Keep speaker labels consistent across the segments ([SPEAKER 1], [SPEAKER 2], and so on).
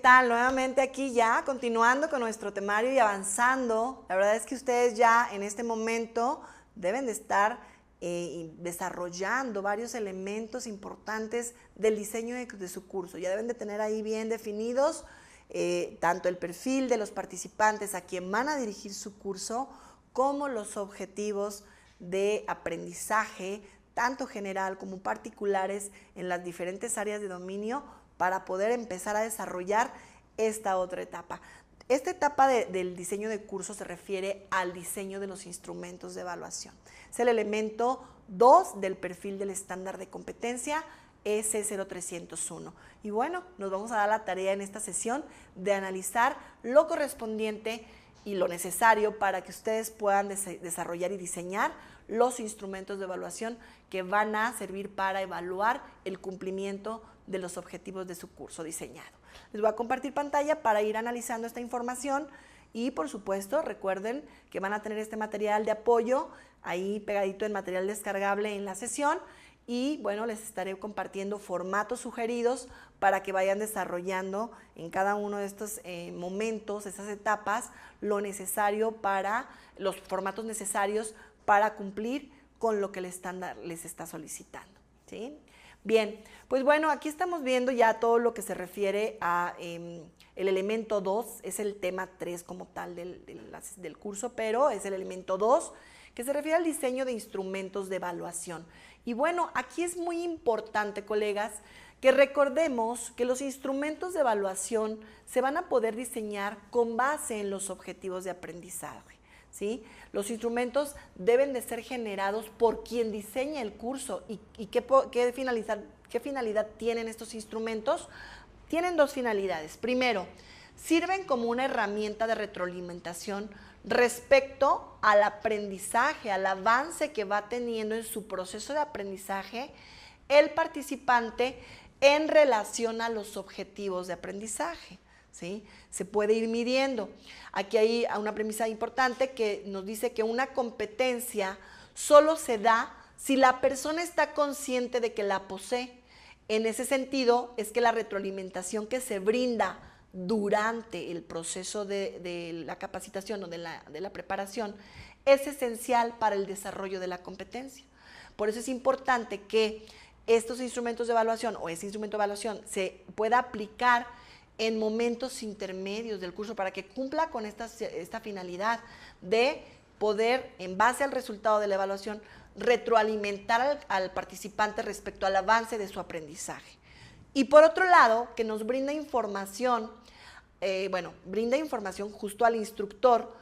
[SPEAKER 1] tal? Nuevamente aquí ya, continuando con nuestro temario y avanzando. La verdad es que ustedes ya en este momento deben de estar desarrollando varios elementos importantes del diseño de su curso. Ya deben de tener ahí bien definidos tanto el perfil de los participantes a quien van a dirigir su curso, como los objetivos de aprendizaje, tanto general como particulares en las diferentes áreas de dominio, para poder empezar a desarrollar esta otra etapa. Esta etapa del diseño de curso se refiere al diseño de los instrumentos de evaluación. Es el elemento 2 del perfil del estándar de competencia S0301. Y bueno, nos vamos a dar la tarea en esta sesión de analizar lo correspondiente y lo necesario para que ustedes puedan desarrollar y diseñar los instrumentos de evaluación que van a servir para evaluar el cumplimiento de los objetivos de su curso diseñado. Les voy a compartir pantalla para ir analizando esta información y, por supuesto, recuerden que van a tener este material de apoyo ahí pegadito en material descargable en la sesión. Y bueno, les estaré compartiendo formatos sugeridos para que vayan desarrollando en cada uno de estos momentos, esas etapas, lo necesario para, los formatos necesarios para cumplir con lo que el estándar les está solicitando, ¿sí? Bien, pues bueno, aquí estamos viendo ya todo lo que se refiere a el elemento 2, es el tema 3 como tal del curso, pero es el elemento 2, que se refiere al diseño de instrumentos de evaluación. Y bueno, aquí es muy importante, colegas, que recordemos que los instrumentos de evaluación se van a poder diseñar con base en los objetivos de aprendizaje, ¿sí? Los instrumentos deben de ser generados por quien diseña el curso. ¿Y qué finalidad tienen estos instrumentos? Tienen dos finalidades. Primero, sirven como una herramienta de retroalimentación respecto al aprendizaje, al avance que va teniendo en su proceso de aprendizaje el participante en relación a los objetivos de aprendizaje, ¿sí? Se puede ir midiendo. Aquí hay una premisa importante que nos dice que una competencia solo se da si la persona está consciente de que la posee. En ese sentido, es que la retroalimentación que se brinda durante el proceso de la capacitación o de la preparación es esencial para el desarrollo de la competencia. Por eso es importante que estos instrumentos de evaluación o ese instrumento de evaluación se pueda aplicar en momentos intermedios del curso para que cumpla con esta finalidad de poder, en base al resultado de la evaluación, retroalimentar al participante respecto al avance de su aprendizaje. Y por otro lado, que nos brinda información, brinda información justo al instructor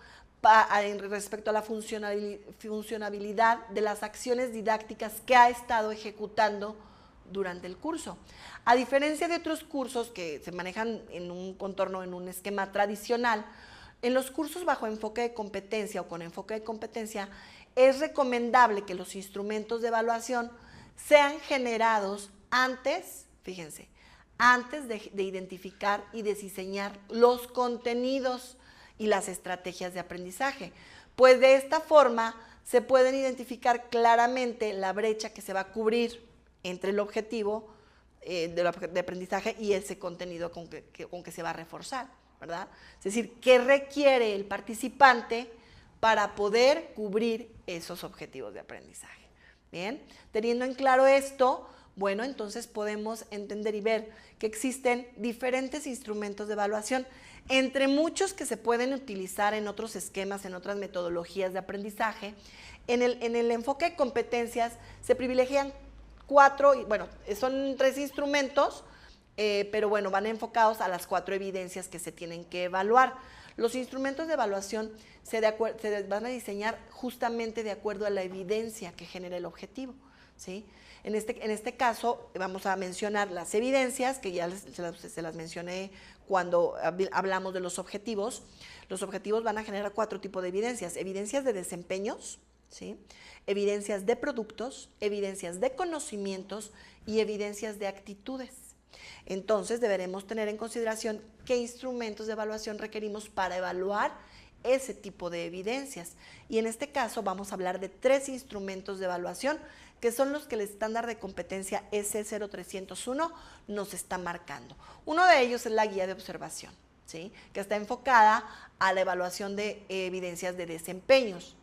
[SPEAKER 1] respecto a la funcionabilidad de las acciones didácticas que ha estado ejecutando durante el curso. A diferencia de otros cursos que se manejan en un contorno, en un esquema tradicional, en los cursos bajo enfoque de competencia o con enfoque de competencia, es recomendable que los instrumentos de evaluación sean generados antes, fíjense, antes de identificar y de diseñar los contenidos y las estrategias de aprendizaje. Pues de esta forma se pueden identificar claramente la brecha que se va a cubrir entre el objetivo de aprendizaje y ese contenido con que se va a reforzar, ¿verdad? Es decir, ¿qué requiere el participante para poder cubrir esos objetivos de aprendizaje? Bien, teniendo en claro esto, bueno, entonces podemos entender y ver que existen diferentes instrumentos de evaluación, entre muchos que se pueden utilizar en otros esquemas, en otras metodologías de aprendizaje. En el enfoque de competencias se privilegian son 3 instrumentos, pero bueno, van enfocados a las 4 evidencias que se tienen que evaluar. Los instrumentos de evaluación se van a diseñar justamente de acuerdo a la evidencia que genera el objetivo, ¿sí? En este caso vamos a mencionar las evidencias, que ya se las mencioné cuando hablamos de los objetivos. Los objetivos van a generar 4 tipos de evidencias: evidencias de desempeños, ¿sí? Evidencias de productos, evidencias de conocimientos y evidencias de actitudes. Entonces deberemos tener en consideración qué instrumentos de evaluación requerimos para evaluar ese tipo de evidencias. Y en este caso vamos a hablar de 3 instrumentos de evaluación que son los que el estándar de competencia S0301 nos está marcando. Uno de ellos es la guía de observación, ¿sí?, que está enfocada a la evaluación de evidencias de desempeños.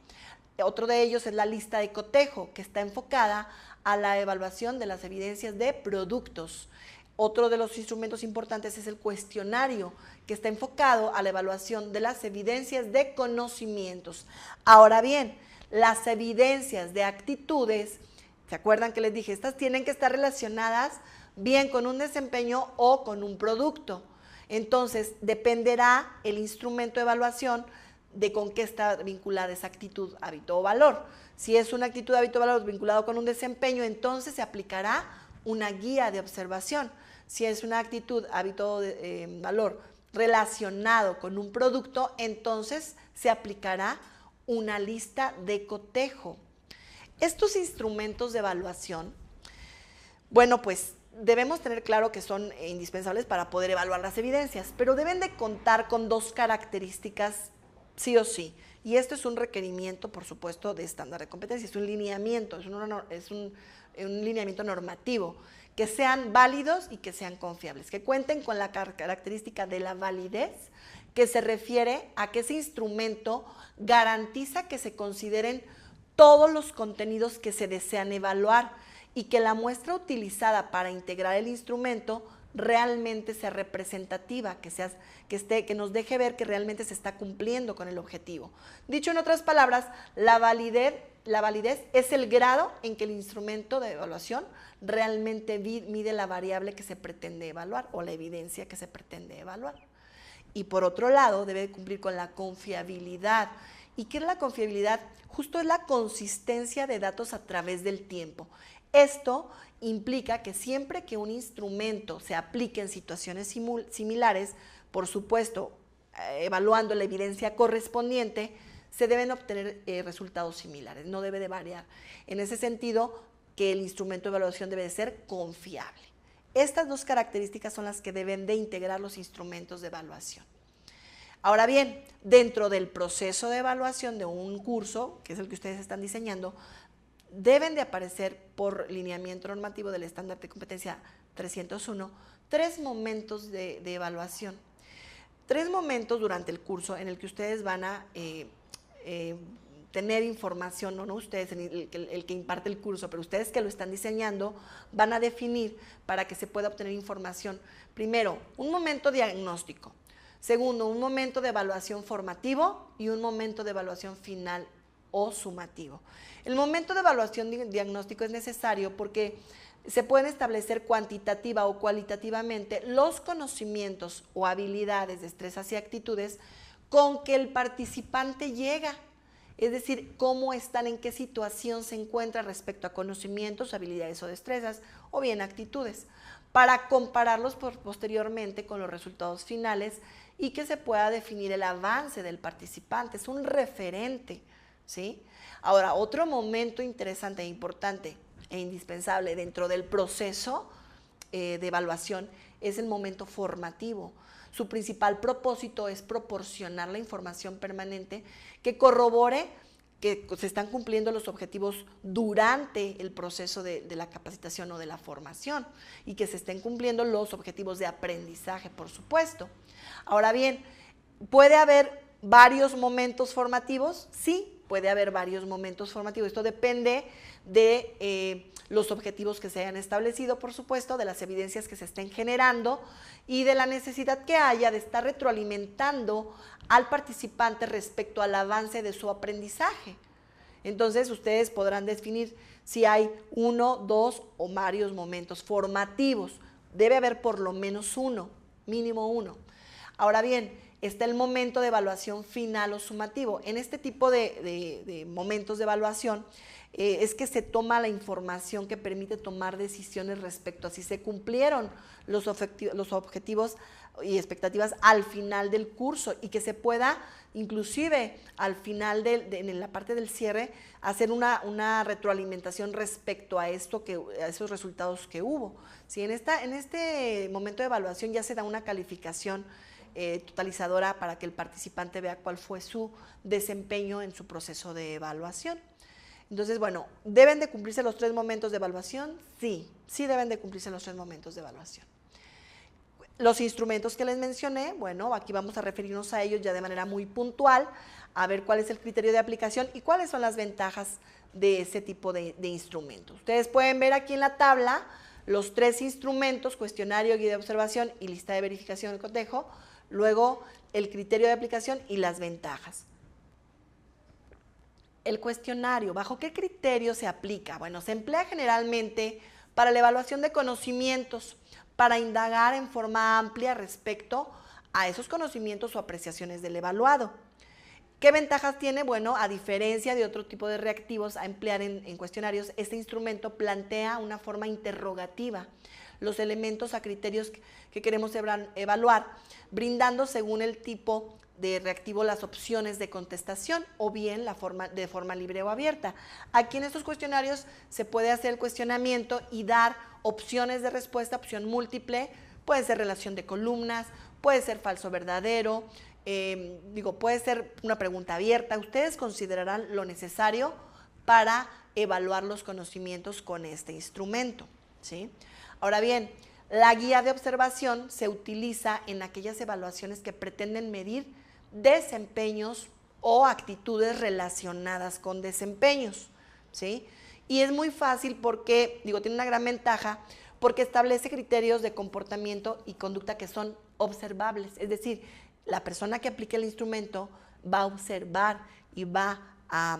[SPEAKER 1] Otro de ellos es la lista de cotejo, que está enfocada a la evaluación de las evidencias de productos. Otro de los instrumentos importantes es el cuestionario, que está enfocado a la evaluación de las evidencias de conocimientos. Ahora bien, las evidencias de actitudes, ¿se acuerdan que les dije? Estas tienen que estar relacionadas bien con un desempeño o con un producto. Entonces, dependerá el instrumento de evaluación de con qué está vinculada esa actitud, hábito o valor. Si es una actitud, hábito o valor vinculado con un desempeño, entonces se aplicará una guía de observación. Si es una actitud, hábito o valor relacionado con un producto, entonces se aplicará una lista de cotejo. Estos instrumentos de evaluación, bueno, pues debemos tener claro que son indispensables para poder evaluar las evidencias, pero deben de contar con dos características sí o sí. Y esto es un requerimiento, por supuesto, de estándar de competencia, es un lineamiento, es un lineamiento normativo, que sean válidos y que sean confiables, que cuenten con la característica de la validez, que se refiere a que ese instrumento garantiza que se consideren todos los contenidos que se desean evaluar y que la muestra utilizada para integrar el instrumento realmente sea representativa, que nos deje ver que realmente se está cumpliendo con el objetivo. Dicho en otras palabras, la validez es el grado en que el instrumento de evaluación realmente mide la variable que se pretende evaluar o la evidencia que se pretende evaluar. Y por otro lado, debe cumplir con la confiabilidad. ¿Y qué es la confiabilidad? Justo es la consistencia de datos a través del tiempo. Esto implica que siempre que un instrumento se aplique en situaciones similares, por supuesto, evaluando la evidencia correspondiente, se deben obtener resultados similares, no debe de variar. En ese sentido, que el instrumento de evaluación debe de ser confiable. Estas dos características son las que deben de integrar los instrumentos de evaluación. Ahora bien, dentro del proceso de evaluación de un curso, que es el que ustedes están diseñando, deben de aparecer por lineamiento normativo del estándar de competencia 301, 3 momentos de evaluación. 3 momentos durante el curso en el que ustedes van a tener información, no ustedes, el que imparte el curso, pero ustedes que lo están diseñando van a definir para que se pueda obtener información. Primero, un momento diagnóstico. Segundo, un momento de evaluación formativo y un momento de evaluación final o sumativo. El momento de evaluación diagnóstico es necesario porque se pueden establecer cuantitativa o cualitativamente los conocimientos o habilidades, destrezas y actitudes con que el participante llega, es decir, cómo están, en qué situación se encuentra respecto a conocimientos, habilidades o destrezas, o bien actitudes, para compararlos posteriormente con los resultados finales y que se pueda definir el avance del participante. Es un referente, ¿sí? Ahora, otro momento interesante e importante e indispensable dentro del proceso de evaluación es el momento formativo. Su principal propósito es proporcionar la información permanente que corrobore que se están cumpliendo los objetivos durante el proceso de la capacitación o de la formación y que se estén cumpliendo los objetivos de aprendizaje, por supuesto. Ahora bien, ¿puede haber varios momentos formativos? Sí, puede haber varios momentos formativos. Esto depende de los objetivos que se hayan establecido, por supuesto, de las evidencias que se estén generando y de la necesidad que haya de estar retroalimentando al participante respecto al avance de su aprendizaje. Entonces, ustedes podrán definir si hay 1, 2 o varios momentos formativos. Debe haber por lo menos uno, mínimo uno. Ahora bien, está el momento de evaluación final o sumativo. En este tipo de momentos de evaluación es que se toma la información que permite tomar decisiones respecto a si se cumplieron los objetivos y expectativas al final del curso y que se pueda inclusive al final en la parte del cierre hacer una retroalimentación respecto a esos resultados que hubo. ¿Sí? En este momento de evaluación ya se da una calificación totalizadora para que el participante vea cuál fue su desempeño en su proceso de evaluación. Entonces, bueno, ¿deben de cumplirse los 3 momentos de evaluación? Sí, sí deben de cumplirse los 3 momentos de evaluación. Los instrumentos que les mencioné, bueno, aquí vamos a referirnos a ellos ya de manera muy puntual, a ver cuál es el criterio de aplicación y cuáles son las ventajas de ese tipo de instrumentos. Ustedes pueden ver aquí en la tabla los 3 instrumentos: cuestionario, guía de observación y lista de verificación del cotejo, luego el criterio de aplicación y las ventajas. El cuestionario, ¿bajo qué criterio se aplica? Bueno, se emplea generalmente para la evaluación de conocimientos, para indagar en forma amplia respecto a esos conocimientos o apreciaciones del evaluado. ¿Qué ventajas tiene? Bueno, a diferencia de otro tipo de reactivos a emplear en cuestionarios, este instrumento plantea una forma interrogativa los elementos a criterios que queremos evaluar, brindando según el tipo de reactivo las opciones de contestación o bien de forma libre o abierta. Aquí en estos cuestionarios se puede hacer el cuestionamiento y dar opciones de respuesta, opción múltiple, puede ser relación de columnas, puede ser falso verdadero, puede ser una pregunta abierta. Ustedes considerarán lo necesario para evaluar los conocimientos con este instrumento, ¿sí? Ahora bien, la guía de observación se utiliza en aquellas evaluaciones que pretenden medir desempeños o actitudes relacionadas con desempeños, ¿sí? Y es muy fácil porque, tiene una gran ventaja porque establece criterios de comportamiento y conducta que son observables, es decir, la persona que aplique el instrumento va a observar y va a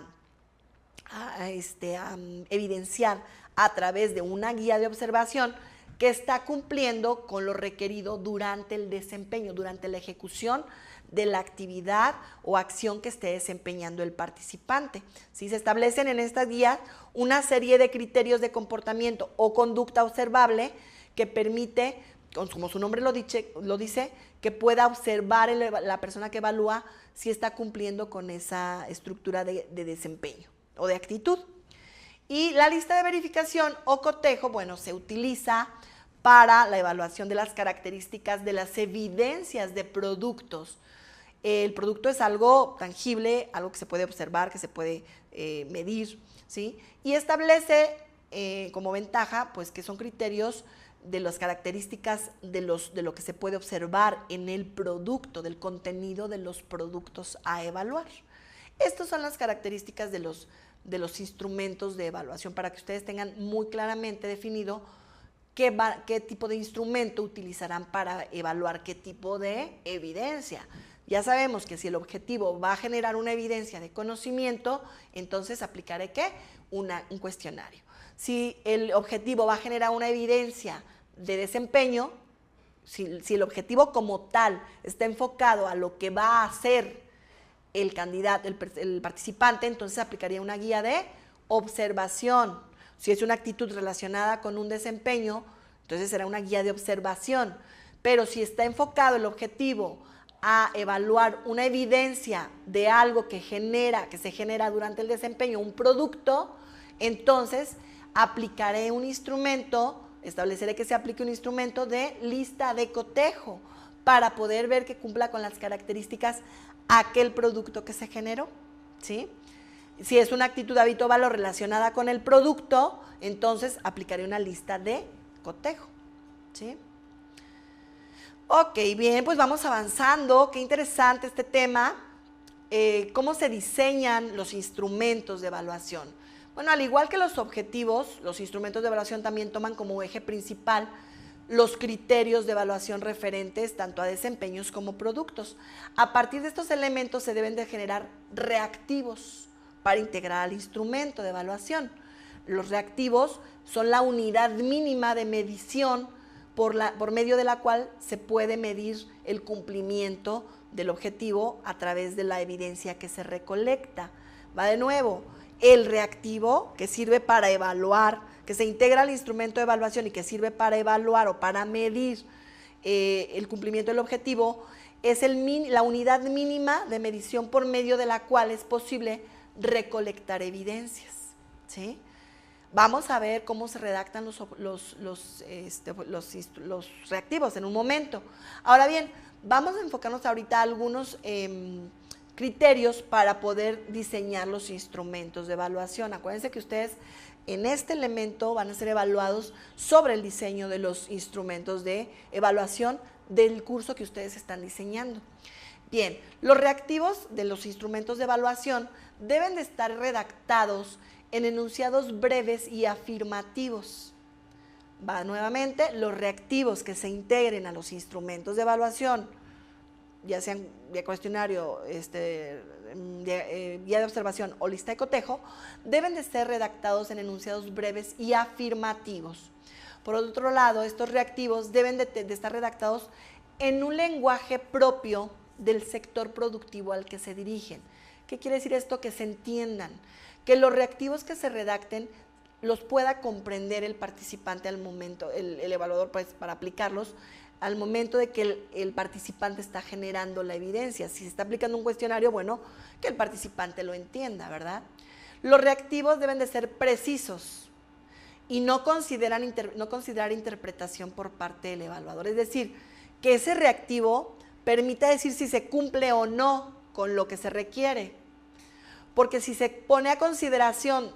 [SPEAKER 1] evidenciar a través de una guía de observación que está cumpliendo con lo requerido durante el desempeño, durante la ejecución de la actividad o acción que esté desempeñando el participante. ¿Sí? Se establecen en estas guías una serie de criterios de comportamiento o conducta observable que permite, como su nombre lo dice, que pueda observar la persona que evalúa si está cumpliendo con esa estructura de desempeño o de actitud. Y la lista de verificación o cotejo, se utiliza para la evaluación de las características de las evidencias de productos. El producto es algo tangible, algo que se puede observar, que se puede medir, ¿sí? Y establece como ventaja, que son criterios de las características de lo que se puede observar en el producto, del contenido de los productos a evaluar. Estas son las características de los instrumentos de evaluación para que ustedes tengan muy claramente definido qué tipo de instrumento utilizarán para evaluar qué tipo de evidencia. Ya sabemos que si el objetivo va a generar una evidencia de conocimiento, entonces aplicaré ¿qué? Un cuestionario. Si el objetivo va a generar una evidencia de desempeño, si el objetivo como tal está enfocado a lo que va a hacer el candidato, el participante, entonces aplicaría una guía de observación. Si es una actitud relacionada con un desempeño, entonces será una guía de observación. Pero si está enfocado el objetivo a evaluar una evidencia de algo que se genera durante el desempeño, un producto, entonces aplicaré un instrumento, estableceré que se aplique un instrumento de lista de cotejo para poder ver que cumpla con las características aquel producto que se generó, ¿sí? Si es una actitud habitual o relacionada con el producto, entonces aplicaré una lista de cotejo, ¿sí? Ok, bien, pues vamos avanzando. Qué interesante este tema. ¿Cómo se diseñan los instrumentos de evaluación? Bueno, al igual que los objetivos, los instrumentos de evaluación también toman como eje principal los criterios de evaluación referentes tanto a desempeños como productos. A partir de estos elementos se deben de generar reactivos para integrar al instrumento de evaluación. Los reactivos son la unidad mínima de medición por medio de la cual se puede medir el cumplimiento del objetivo a través de la evidencia que se recolecta. Va de nuevo, el reactivo que sirve para evaluar, que se integra al instrumento de evaluación y que sirve para evaluar o para medir el cumplimiento del objetivo, es la unidad mínima de medición por medio de la cual es posible recolectar evidencias, ¿sí? Vamos a ver cómo se redactan los reactivos en un momento. Ahora bien, vamos a enfocarnos ahorita a algunos criterios para poder diseñar los instrumentos de evaluación. Acuérdense que ustedes en este elemento van a ser evaluados sobre el diseño de los instrumentos de evaluación del curso que ustedes están diseñando. Bien, los reactivos de los instrumentos de evaluación deben de estar redactados en enunciados breves y afirmativos. Va nuevamente, los reactivos que se integren a los instrumentos de evaluación, ya sean de cuestionario, guía de observación o lista de cotejo, deben de ser redactados en enunciados breves y afirmativos. Por otro lado, estos reactivos deben de estar redactados en un lenguaje propio del sector productivo al que se dirigen. ¿Qué quiere decir esto? Que se entiendan, que los reactivos que se redacten los pueda comprender el participante al momento, el evaluador, pues, para aplicarlos al momento de que el participante está generando la evidencia. Si se está aplicando un cuestionario, bueno, que el participante lo entienda, ¿verdad? Los reactivos deben de ser precisos y no considerar interpretación por parte del evaluador. Es decir, que ese reactivo permita decir si se cumple o no con lo que se requiere. Porque si se pone a consideración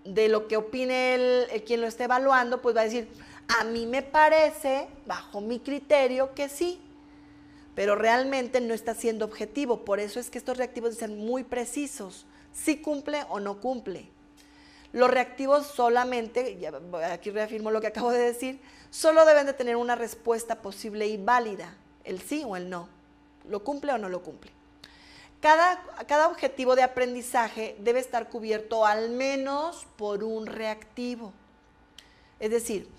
[SPEAKER 1] de lo que opine quien lo esté evaluando, pues va a decir, a mí me parece, bajo mi criterio, que sí, pero realmente no está siendo objetivo. Por eso es que estos reactivos deben ser muy precisos, si cumple o no cumple. Los reactivos solamente, aquí reafirmo lo que acabo de decir, solo deben de tener una respuesta posible y válida, el sí o el no, lo cumple o no lo cumple. Cada objetivo de aprendizaje debe estar cubierto al menos por un reactivo. Es decir,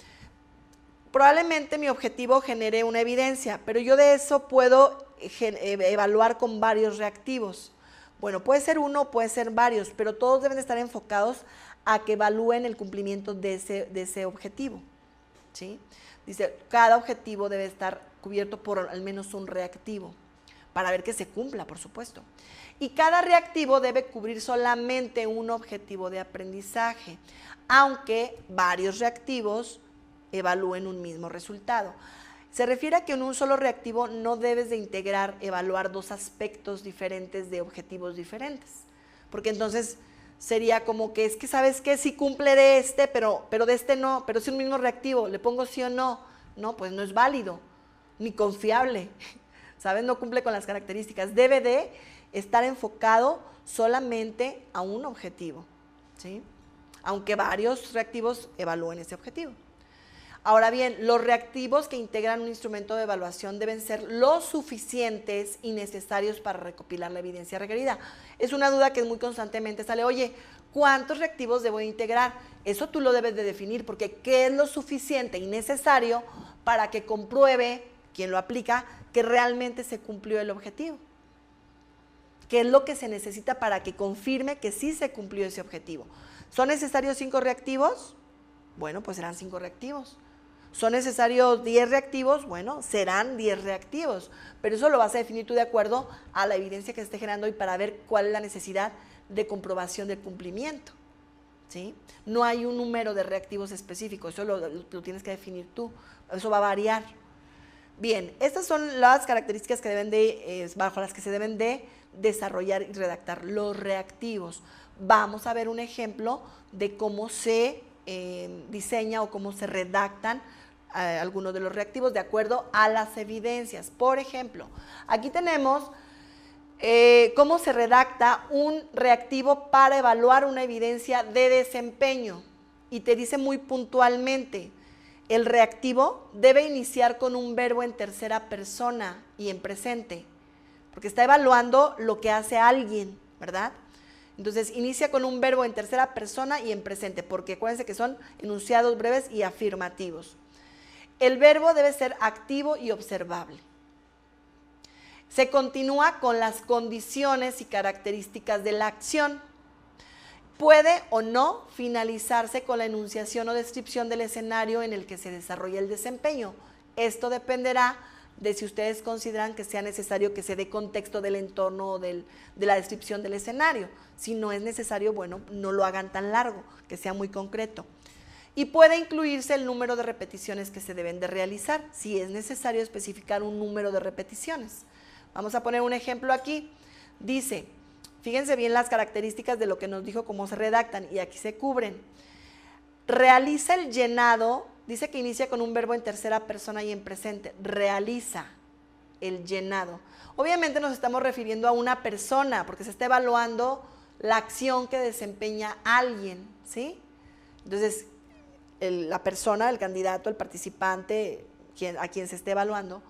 [SPEAKER 1] probablemente mi objetivo genere una evidencia, pero yo de eso puedo evaluar con varios reactivos. Bueno, puede ser uno, puede ser varios, pero todos deben estar enfocados a que evalúen el cumplimiento de ese objetivo, ¿sí? Dice, cada objetivo debe estar cubierto por al menos un reactivo, para ver que se cumpla, por supuesto. Y cada reactivo debe cubrir solamente un objetivo de aprendizaje, aunque varios reactivos evalúen un mismo resultado. Se refiere a que en un solo reactivo no debes de evaluar dos aspectos diferentes de objetivos diferentes, porque entonces sería como que es que, ¿sabes qué? Sí cumple de este, pero de este no, pero es un mismo reactivo, le pongo sí o no. No, pues no es válido, ni confiable, ¿sabes? No cumple con las características. Debe de estar enfocado solamente a un objetivo, ¿sí? Aunque varios reactivos evalúen ese objetivo. Ahora bien, los reactivos que integran un instrumento de evaluación deben ser lo suficientes y necesarios para recopilar la evidencia requerida. Es una duda que muy constantemente sale, oye, ¿cuántos reactivos debo integrar? Eso tú lo debes de definir, porque ¿qué es lo suficiente y necesario para que compruebe quien lo aplica que realmente se cumplió el objetivo? ¿Qué es lo que se necesita para que confirme que sí se cumplió ese objetivo? ¿Son necesarios 5 reactivos? Bueno, pues serán 5 reactivos. ¿Son necesarios 10 reactivos? Bueno, serán 10 reactivos, pero eso lo vas a definir tú de acuerdo a la evidencia que se esté generando y para ver cuál es la necesidad de comprobación del cumplimiento, ¿sí? No hay un número de reactivos específico, eso lo tienes que definir tú, eso va a variar. Bien, estas son las características que bajo las que se deben de desarrollar y redactar los reactivos. Vamos a ver un ejemplo de cómo se diseña o cómo se redactan algunos de los reactivos de acuerdo a las evidencias. Por ejemplo, aquí tenemos cómo se redacta un reactivo para evaluar una evidencia de desempeño y te dice muy puntualmente, el reactivo debe iniciar con un verbo en tercera persona y en presente, porque está evaluando lo que hace alguien, ¿verdad? Entonces, inicia con un verbo en tercera persona y en presente, porque acuérdense que son enunciados breves y afirmativos. El verbo debe ser activo y observable. Se continúa con las condiciones y características de la acción. Puede o no finalizarse con la enunciación o descripción del escenario en el que se desarrolla el desempeño. Esto dependerá de si ustedes consideran que sea necesario que se dé contexto del entorno o de la descripción del escenario. Si no es necesario, bueno, no lo hagan tan largo, que sea muy concreto. Y puede incluirse el número de repeticiones que se deben de realizar, si es necesario especificar un número de repeticiones. Vamos a poner un ejemplo aquí. Dice, fíjense bien las características de lo que nos dijo, cómo se redactan, y aquí se cubren. Realiza el llenado, dice que inicia con un verbo en tercera persona y en presente. Realiza el llenado. Obviamente nos estamos refiriendo a una persona, porque se está evaluando la acción que desempeña alguien, ¿sí? Entonces, la persona, el candidato, el participante, a quien se esté evaluando,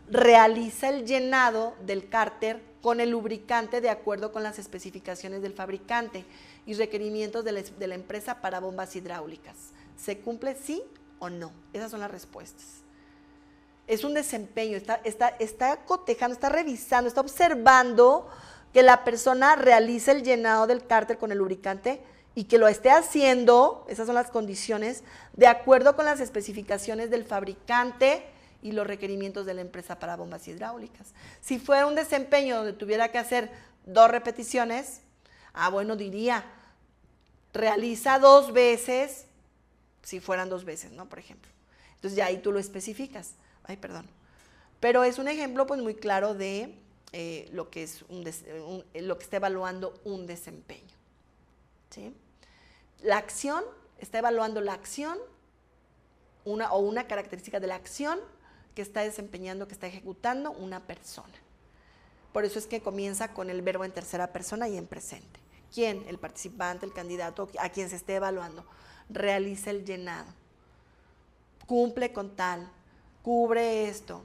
[SPEAKER 1] realiza el llenado del cárter con el lubricante de acuerdo con las especificaciones del fabricante y requerimientos de la empresa para bombas hidráulicas. ¿Se cumple sí o no? Esas son las respuestas. Es un desempeño, está cotejando, está revisando, está observando que la persona realice el llenado del cárter con el lubricante y que lo esté haciendo, esas son las condiciones, de acuerdo con las especificaciones del fabricante y los requerimientos de la empresa para bombas hidráulicas. Si fuera un desempeño donde tuviera que hacer 2 repeticiones, bueno, diría, realiza 2 veces, si fueran 2 veces, ¿no? Por ejemplo. Entonces ya ahí tú lo especificas. Ay, perdón. Pero es un ejemplo pues muy claro de lo que es lo que está evaluando un desempeño. ¿Sí? La acción, está evaluando la acción, una característica de la acción que está desempeñando, que está ejecutando una persona. Por eso es que comienza con el verbo en tercera persona y en presente. ¿Quién? El participante, el candidato, a quien se esté evaluando. Realiza el llenado. Cumple con tal. Cubre esto.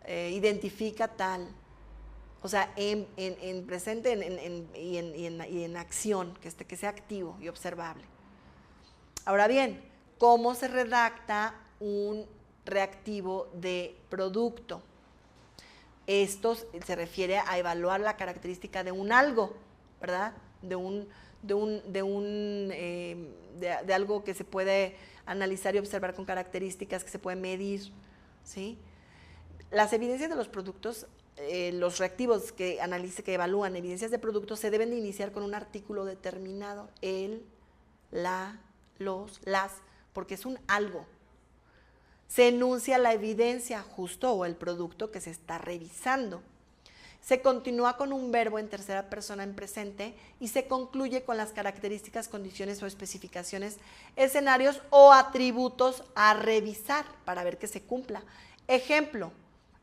[SPEAKER 1] Identifica tal. O sea, en presente y en acción, que sea activo y observable. Ahora bien, ¿cómo se redacta un reactivo de producto? Esto se refiere a evaluar la característica de un algo, ¿verdad? De algo que se puede analizar y observar con características que se pueden medir, ¿sí? Las evidencias de los productos, los reactivos que evalúan evidencias de productos se deben de iniciar con un artículo determinado, el, la, los, las, porque es un algo. Se enuncia la evidencia justo o el producto que se está revisando. Se continúa con un verbo en tercera persona en presente y se concluye con las características, condiciones o especificaciones, escenarios o atributos a revisar para ver que se cumpla. Ejemplo,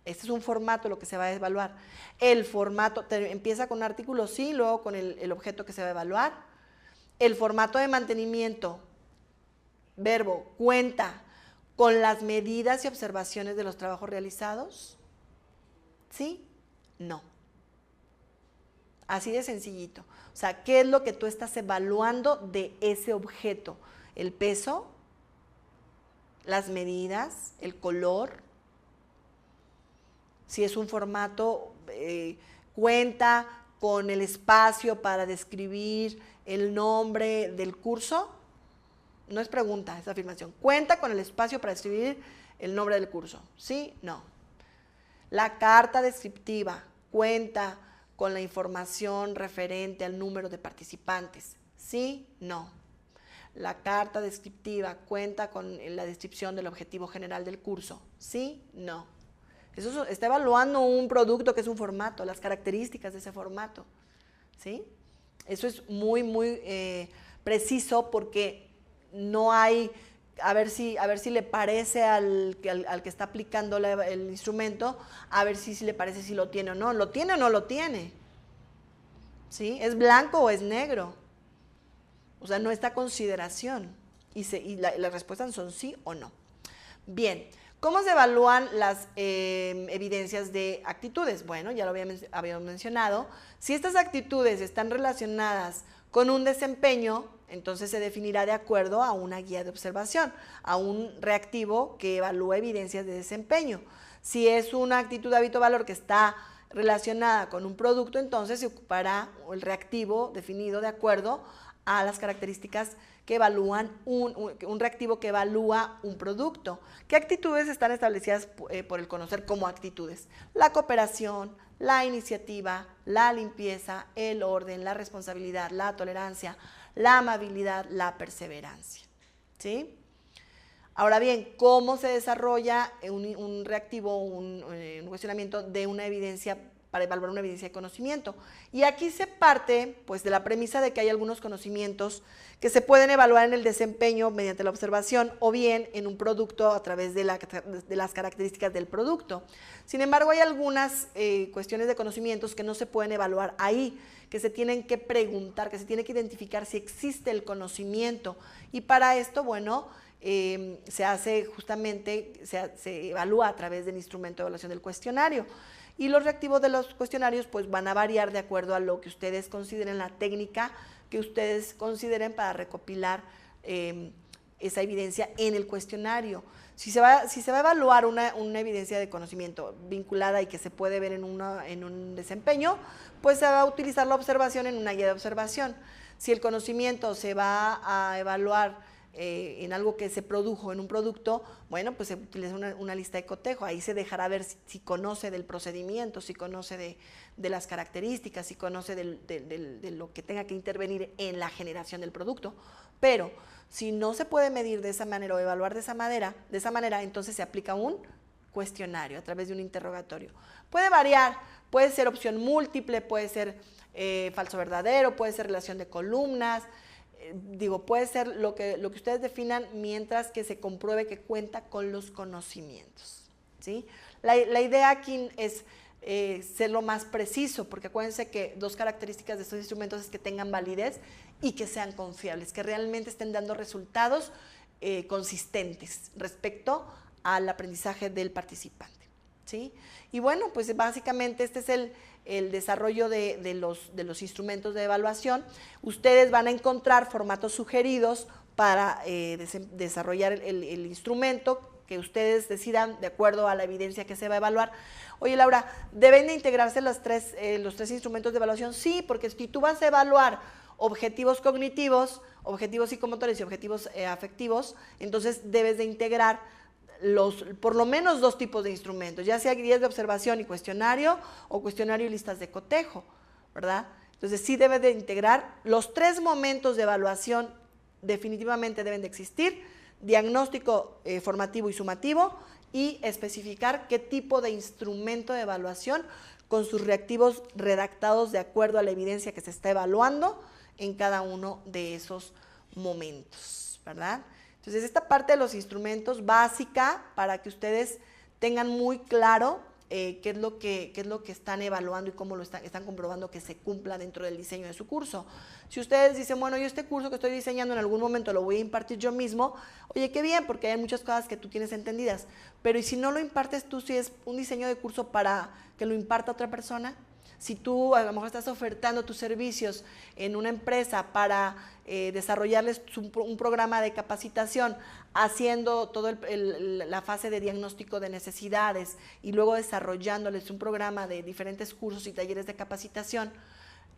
[SPEAKER 1] este es un formato lo que se va a evaluar. El formato empieza con un artículo sí, luego con el objeto que se va a evaluar. El formato de mantenimiento, verbo, cuenta con las medidas y observaciones de los trabajos realizados. ¿Sí? No. Así de sencillito. O sea, ¿qué es lo que tú estás evaluando de ese objeto? El peso, las medidas, el color. Si es un formato, cuenta con el espacio para describir el nombre del curso. No es pregunta, es afirmación. ¿Cuenta con el espacio para describir el nombre del curso? ¿Sí? No. La carta descriptiva cuenta con la información referente al número de participantes. ¿Sí? No. La carta descriptiva cuenta con la descripción del objetivo general del curso. ¿Sí? No. Eso está evaluando un producto que es un formato, las características de ese formato. ¿Sí? Eso es muy, muy preciso porque no hay, a ver si le parece al que está aplicando el instrumento, a ver si le parece si lo tiene o no. ¿Lo tiene o no lo tiene? ¿Sí? ¿Es blanco o es negro? O sea, no está a consideración. Y las respuestas son sí o no. Bien, ¿cómo se evalúan las evidencias de actitudes? Bueno, ya lo habíamos mencionado. Si estas actitudes están relacionadas con un desempeño, entonces se definirá de acuerdo a una guía de observación, a un reactivo que evalúa evidencias de desempeño. Si es una actitud hábito-valor que está relacionada con un producto, entonces se ocupará el reactivo definido de acuerdo a las características que evalúan un reactivo que evalúa un producto. ¿Qué actitudes están establecidas por el conocer como actitudes? La cooperación, la iniciativa, la limpieza, el orden, la responsabilidad, la tolerancia, la amabilidad, la perseverancia. ¿Sí? Ahora bien, ¿cómo se desarrolla un reactivo, un cuestionamiento de una evidencia para evaluar una evidencia de conocimiento. Y aquí se parte pues de la premisa de que hay algunos conocimientos que se pueden evaluar en el desempeño mediante la observación o bien en un producto a través de las características del producto. Sin embargo, hay algunas cuestiones de conocimientos que no se pueden evaluar ahí, que se tienen que preguntar, que se tiene que identificar si existe el conocimiento. Y para esto, bueno, se hace justamente, se evalúa a través del instrumento de evaluación del cuestionario. Y los reactivos de los cuestionarios pues van a variar de acuerdo a lo que ustedes consideren, la técnica que ustedes consideren para recopilar esa evidencia en el cuestionario. Si se va a evaluar una evidencia de conocimiento vinculada y que se puede ver en un desempeño, pues se va a utilizar la observación en una guía de observación. Si el conocimiento se va a evaluar en algo que se produjo en un producto, bueno, pues se utiliza una lista de cotejo. Ahí se dejará ver si conoce del procedimiento, si conoce de las características, si conoce de lo que tenga que intervenir en la generación del producto. Pero si no se puede medir de esa manera o evaluar de esa manera, entonces se aplica un cuestionario a través de un interrogatorio. Puede variar, puede ser opción múltiple, puede ser falso verdadero, puede ser relación de columnas, puede ser lo que ustedes definan mientras que se compruebe que cuenta con los conocimientos, ¿sí? La idea aquí es ser lo más preciso, porque acuérdense que dos características de estos instrumentos es que tengan validez y que sean confiables, que realmente estén dando resultados consistentes respecto al aprendizaje del participante, ¿sí? Y bueno, pues básicamente este es el desarrollo de los instrumentos de evaluación. Ustedes van a encontrar formatos sugeridos para desarrollar el instrumento que ustedes decidan de acuerdo a la evidencia que se va a evaluar. Oye, Laura, ¿deben de integrarse los tres instrumentos de evaluación? Sí, porque si tú vas a evaluar objetivos cognitivos, objetivos psicomotores y objetivos afectivos, entonces debes de integrar por lo menos dos tipos de instrumentos, ya sea guías de observación y cuestionario, o cuestionario y listas de cotejo, ¿verdad? Entonces sí debe de integrar los tres momentos de evaluación, definitivamente deben de existir: diagnóstico, formativo y sumativo, y especificar qué tipo de instrumento de evaluación con sus reactivos redactados de acuerdo a la evidencia que se está evaluando en cada uno de esos momentos, ¿verdad? Entonces, esta parte de los instrumentos básica para que ustedes tengan muy claro qué es lo que están evaluando y cómo lo están comprobando que se cumpla dentro del diseño de su curso. Si ustedes dicen, bueno, yo este curso que estoy diseñando en algún momento lo voy a impartir yo mismo, oye, qué bien, porque hay muchas cosas que tú tienes entendidas, pero ¿y si no lo impartes tú, si es un diseño de curso para que lo imparta otra persona? Si tú a lo mejor estás ofertando tus servicios en una empresa para desarrollarles un programa de capacitación, haciendo toda la fase de diagnóstico de necesidades y luego desarrollándoles un programa de diferentes cursos y talleres de capacitación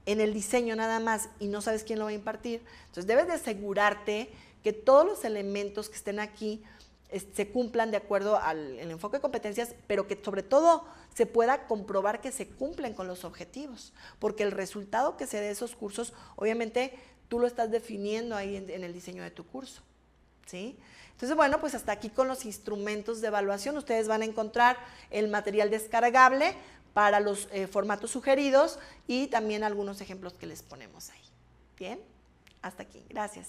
[SPEAKER 1] en el diseño nada más y no sabes quién lo va a impartir, entonces debes de asegurarte que todos los elementos que estén aquí se cumplan de acuerdo al enfoque de competencias, pero que sobre todo se pueda comprobar que se cumplen con los objetivos, porque el resultado que se dé de esos cursos, obviamente tú lo estás definiendo ahí en el diseño de tu curso, ¿sí? Entonces, bueno, pues hasta aquí con los instrumentos de evaluación. Ustedes van a encontrar el material descargable para los formatos sugeridos y también algunos ejemplos que les ponemos ahí. Bien, hasta aquí. Gracias.